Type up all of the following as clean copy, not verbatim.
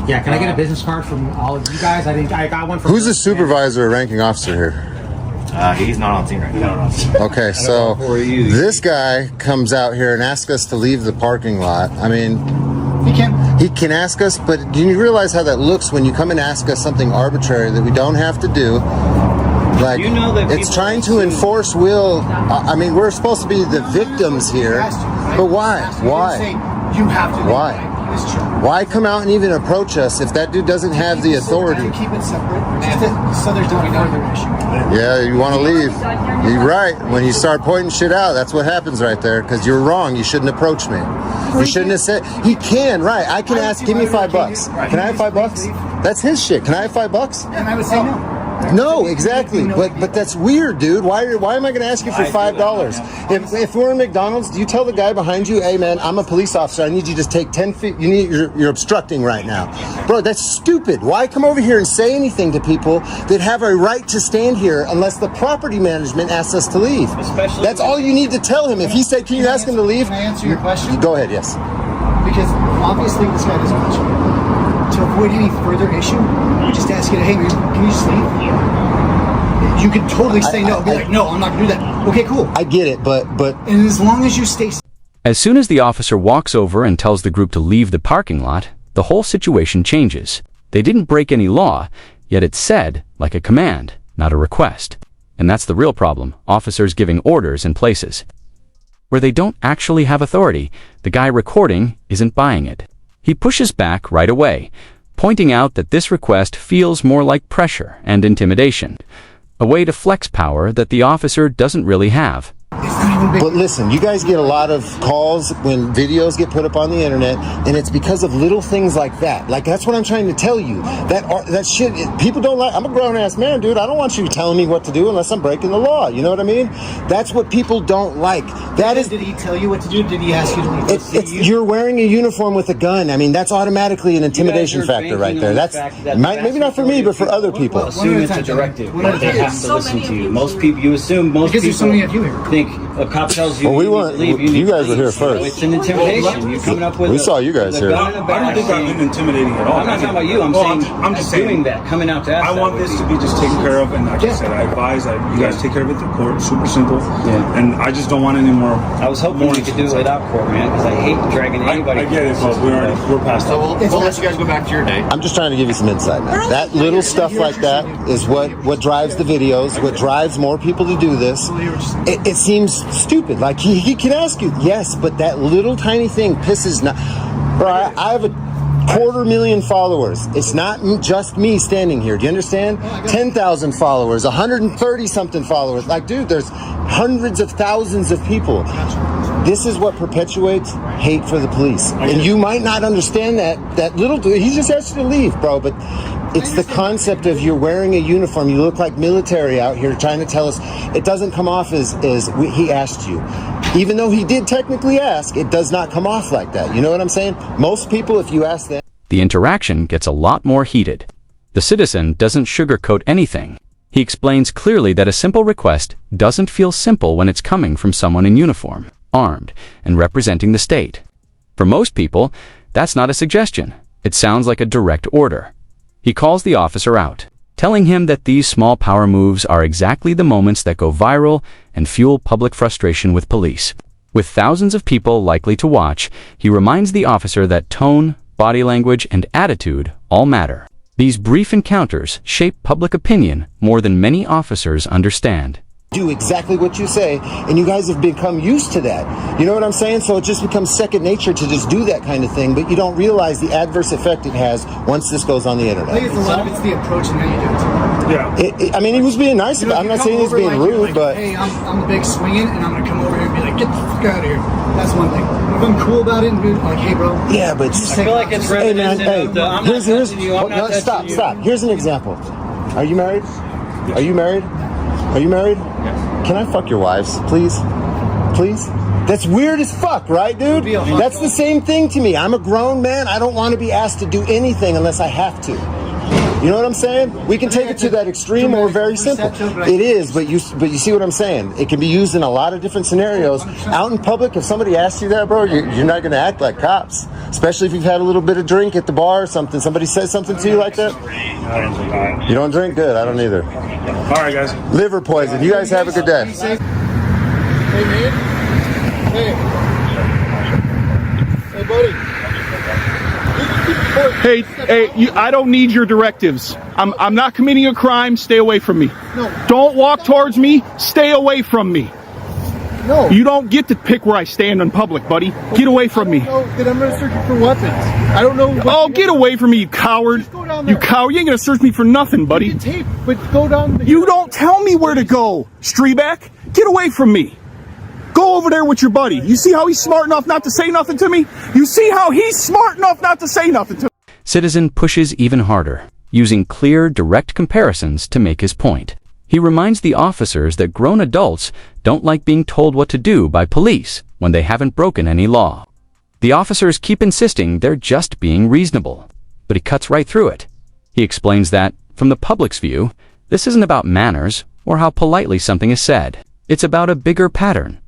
Yeah, can I get a business card from all of you guys? I got one from... Who's the supervisor or ranking officer here? He's not on scene right now. Okay, so this guy comes out here and asks us to leave the parking lot. I mean, he can ask us, but do you realize how that looks when you come and ask us something arbitrary that we don't have to do? Like, you know that it's trying to enforce will. I mean, we're supposed to be the victims here, but why? Why? You have to. Why? Why come out and even approach us if that dude doesn't have the authority? Keep it separate, so there's no further issue. Yeah, you want to leave. You're right. When you start pointing shit out, that's what happens right there. Because you're wrong. You shouldn't approach me. You shouldn't have said. He can, right? I can ask. Give me $5. Can I have $5? That's his shit. Can I have $5? And I would say no. No, exactly. But that's weird, dude. Why am I going to ask you for $5? If we're in McDonald's, do you tell the guy behind you, hey man, I'm a police officer. I need you to just take 10 feet. You're obstructing right now, bro. That's stupid. Why come over here and say anything to people that have a right to stand here unless the property management asks us to leave? That's all you need to tell him. If he said, can you ask him to leave? Can I answer your question? Go ahead. Yes. Because obviously this guy doesn't want you. To avoid any further issue, we just ask you, hey man, can you just leave? You can totally say no. Be like, no, I'm not gonna do that. Okay, cool. I get it, but and as long as you stay. As soon as the officer walks over and tells the group to leave the parking lot, the whole situation changes. They didn't break any law, yet it's said like a command, not a request. And that's the real problem, officers giving orders in places where they don't actually have authority. The guy recording isn't buying it. He pushes back right away, pointing out that this request feels more like pressure and intimidation, a way to flex power that the officer doesn't really have. But listen, you guys get a lot of calls when videos get put up on the internet, and it's because of little things like that. Like, that's what I'm trying to tell you. That shit, people don't like. I'm a grown-ass man, dude. I don't want you telling me what to do unless I'm breaking the law. You know what I mean? That's what people don't like. Did he tell you what to do? Did he ask you to leave? You're wearing a uniform with a gun. I mean, that's automatically an intimidation factor right there. That's maybe not for me, but for other people. Assume it's a directive. They have to listen to you. Most people, you assume most people think a cop tells you well, to leave. You guys were here first. It's an intimidation. You're coming up with. We saw you guys here. I don't think I've been intimidating at all. I'm not talking about you. I'm just doing that. Coming out to ask. I want this to be just taken care of, and like I said, I advise that you guys take care of it through court. Super simple. Yeah. And I just don't want any more. I was hoping we could do it without court, man, because I hate dragging anybody. I get it, but we're past that. We'll let you guys go back to your day. I'm just trying to give you some insight now. That little stuff like that is what drives the videos, what drives more people to do this. It seems stupid. Like he can ask you, yes, but that little tiny thing pisses not. Bro, I have a 250,000 followers. It's not just me standing here. Do you understand? 10,000 followers, 130 something followers. Like, dude, there's hundreds of thousands of people. This is what perpetuates hate for the police. And you might not understand that little dude. He just asked you to leave, bro. But it's the concept of you're wearing a uniform. You look like military out here trying to tell us. It doesn't come off as he asked you. Even though he did technically ask, it does not come off like that. You know what I'm saying? Most people, if you ask them. The interaction gets a lot more heated. The citizen doesn't sugarcoat anything. He explains clearly that a simple request doesn't feel simple when it's coming from someone in uniform, armed, and representing the state. For most people, that's not a suggestion. It sounds like a direct order. He calls the officer out, telling him that these small power moves are exactly the moments that go viral and fuel public frustration with police. With thousands of people likely to watch, he reminds the officer that tone, body language, and attitude all matter. These brief encounters shape public opinion more than many officers understand. Do exactly what you say, and you guys have become used to that. You know what I'm saying? So it just becomes second nature to just do that kind of thing, but you don't realize the adverse effect it has once this goes on the internet. I think it's a lot of it's the approach and how you do it. Yeah. I mean, he was being nice about it. I'm not saying he's being rude, but... Hey, I'm the big swinging, and I'm going to come over here and be like, get the fuck out of here. That's one thing. If I'm cool about it and be like, hey, bro. Yeah, but... I feel like it's reminiscent of the, I'm not touching you, I'm not touching you. Stop. Here's an example. Are you married? Yes. Are you married? Are you married? Yes. Can I fuck your wives, please? Please? That's weird as fuck, right, dude? That's the same thing to me. I'm a grown man. I don't want to be asked to do anything unless I have to. You know what I'm saying? We can take it to that extreme or very simple. It is, but you see what I'm saying? It can be used in a lot of different scenarios. Out in public, if somebody asks you that, bro, you're not going to act like cops. Especially if you've had a little bit of drink at the bar or something. Somebody says something to you like that? I don't drink that. You don't drink? Good. I don't either. All right, guys. Liver poison. You guys have a good day. Hey, man. Hey. Hey, buddy. Hey, I don't need your directives. I'm not committing a crime. Stay away from me. No. Don't walk towards me. Stay away from me. No. You don't get to pick where I stand in public, buddy. Get away from me. No, then I'm going to search you for weapons. I don't know. Oh, get away from me, you coward. Just go down there. You coward. You ain't going to search me for nothing, buddy. You can tape, but go down the... You don't tell me where to go, Streeback. Get away from me. Go over there with your buddy. You see how he's smart enough not to say nothing to me? You see how he's smart enough not to say nothing to me? Citizen pushes even harder, using clear, direct comparisons to make his point. He reminds the officers that grown adults don't like being told what to do by police when they haven't broken any law. The officers keep insisting they're just being reasonable, but he cuts right through it. He explains that, from the public's view, this isn't about manners or how politely something is said. It's about a bigger pattern.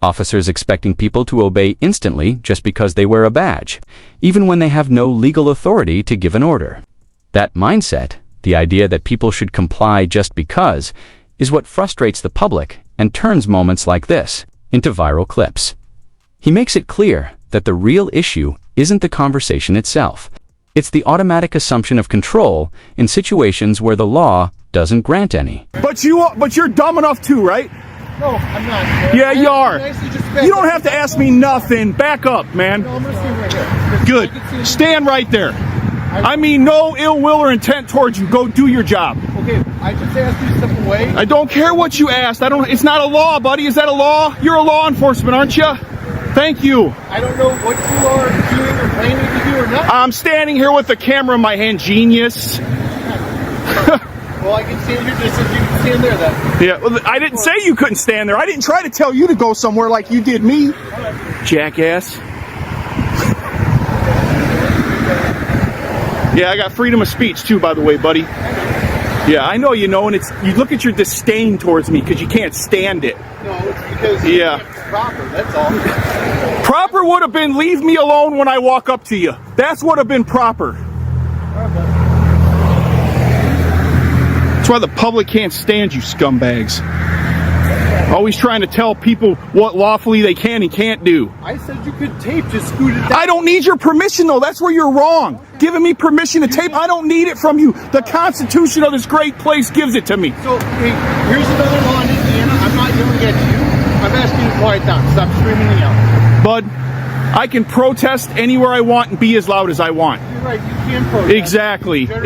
Officers expecting people to obey instantly just because they wear a badge, even when they have no legal authority to give an order. That mindset, the idea that people should comply just because, is what frustrates the public and turns moments like this into viral clips. He makes it clear that the real issue isn't the conversation itself. It's the automatic assumption of control in situations where the law doesn't grant any. But you're dumb enough too, right? No, I'm not. Yeah, you are. You don't have to ask me nothing. Back up, man. No, I'm going to stand right here. Good. Stand right there. I mean no ill will or intent towards you. Go do your job. Okay, I just asked you to step away. I don't care what you asked. It's not a law, buddy. Is that a law? You're a law enforcement, aren't you? Thank you. I don't know what you are doing or planning to do or not. I'm standing here with the camera in my hand, genius. Well, I can stand here just as you can stand there then. Yeah, well, I didn't say you couldn't stand there. I didn't try to tell you to go somewhere like you did me, jackass. Yeah, I got freedom of speech too, by the way, buddy. Yeah, I know you know, and you look at your disdain towards me because you can't stand it. No, it's because it's proper, that's all. Proper would have been leave me alone when I walk up to you. That's what would have been proper. That's why the public can't stand you scumbags. Always trying to tell people what lawfully they can and can't do. I said you could tape, just scoot it down. I don't need your permission though, that's where you're wrong. Okay. Giving me permission to tape, I don't need it from you. The Constitution of this great place gives it to me. So, hey, here's another law in Indiana. I'm not yelling at you. I'm asking you to quiet down. Stop screaming and yelling. Bud, I can protest anywhere I want and be as loud as I want. You're right, you can protest.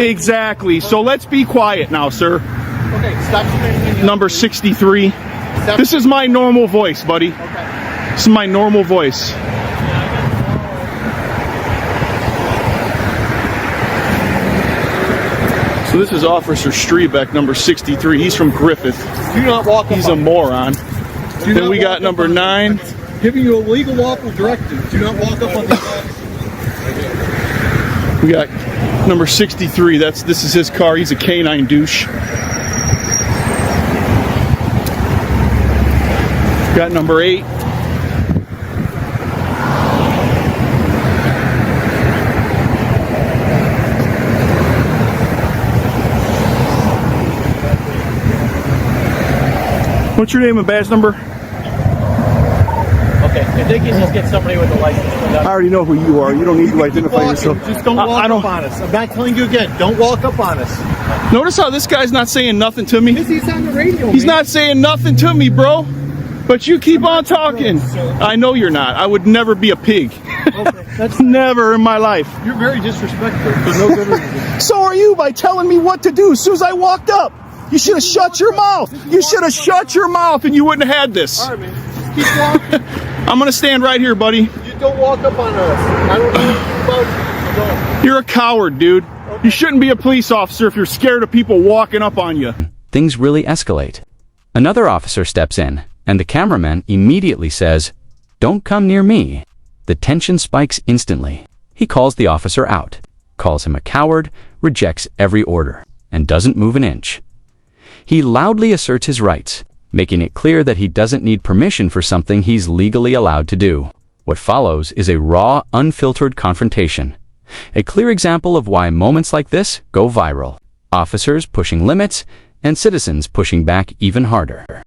Exactly. So let's be quiet now, sir. Okay, stop screaming and yelling. Number 63. This is my normal voice, buddy. Okay. This is my normal voice. So this is Officer Strebeck, number 63. He's from Griffith. Do not walk up. He's a moron. Then we got number 9. Giving you a legal lawful directive. Do not walk up on the We got number 63. This is his car. He's a canine douche. Got number 8. What's your name and badge number? Okay, if they can just get somebody with a license. I already know who you are. You don't need to identify yourself. Just don't walk up on us. I'm not telling you again. Don't walk up on us. Notice how this guy's not saying nothing to me? Because he's on the radio, He's not saying nothing to me, bro. But you keep on talking. I know you're not. I would never be a pig. Okay, that's never in my life. You're very disrespectful for no good reason. So are you by telling me what to do as soon as I walked up. You should have shut your mouth. You should have shut your mouth and you wouldn't have had this. All right, man. Keep walking. I'm going to stand right here, buddy. You don't walk up on us. I don't know anything about you. You're a coward, dude. Okay. You shouldn't be a police officer if you're scared of people walking up on you. Things really escalate. Another officer steps in, and the cameraman immediately says, "Don't come near me." The tension spikes instantly. He calls the officer out. calls him a coward, rejects every order, and doesn't move an inch. He loudly asserts his rights, making it clear that he doesn't need permission for something he's legally allowed to do. What follows is a raw, unfiltered confrontation. A clear example of why moments like this go viral. Officers pushing limits, and citizens pushing back even harder.